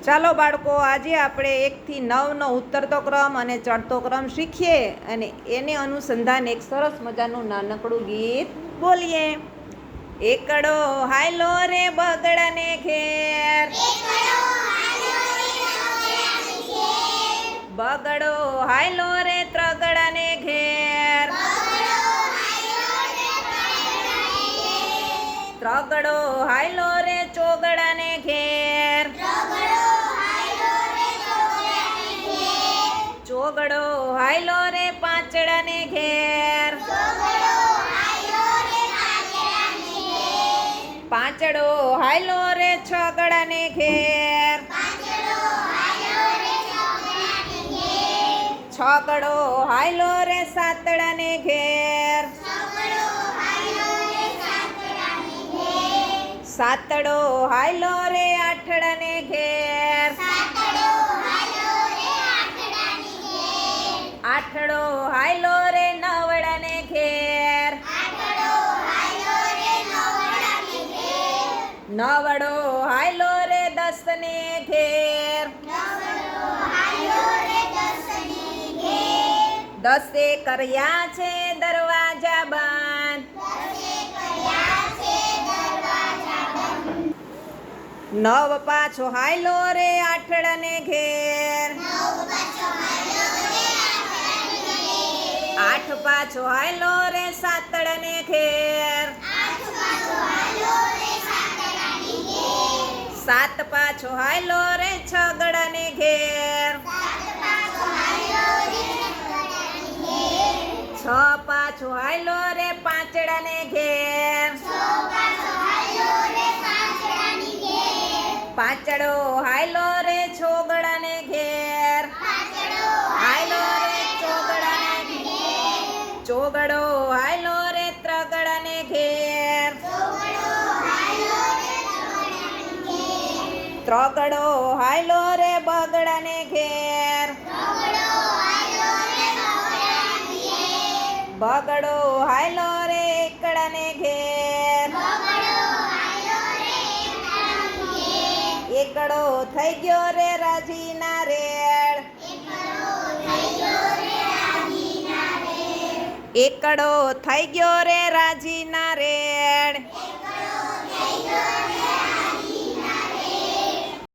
ચાલો બાળકો, આજે આપણે 1 થી 9નો ઉતરતો ક્રમ અને ચડતો ક્રમ શીખીએ અને એને અનુસંધાન એક સરસ મજાનું નાનકડું ગીત બોલીએ. એકડો હાયલો રે બગડાને ઘેર, બગડો હાયલો રે ત્રગડાને ઘેર, ત્રગડો હાયલો રે ચોગડાને ઘેર, ચોગડો હાયલો રે પાંચડાને ઘેર, પાંચડો હાયલો રે છગડાને ઘેર, છગડો હાયલો રે સાતડાને ઘેર, સાતડો હાયલો રે આઠડાને ઘેર, આઠડો હાયલો રે નવડાને ઘેર, નવડો હાયલો રે દસને ઘેર, દસે કર્યા છે દરવાજા બંધ, નવ પાછો હાયલો રે આઠડાને ઘેર, આઠ પાછો હાયલો રે સાતડાને ઘેર, સાત પાછો હાયલો રે છગડાને ઘેર, છ પાછો હાયલો રે પાંચડાને ઘેર, પાંચડો હાયલો રે છોગડાને ઘેર, હાયલો રે ચોગડાને ઘેર, ચોગડો હાયલો રે ત્રગડાને ઘેર, ત્રગડો હાયલો રે બગડાને ઘેર, બગડો હાયલો રે એકડાને ઘેર, એકડો થઈ ગયો રે રાજીના રેડ, એકડો થઈ ગયો રે રાજીના રેડ,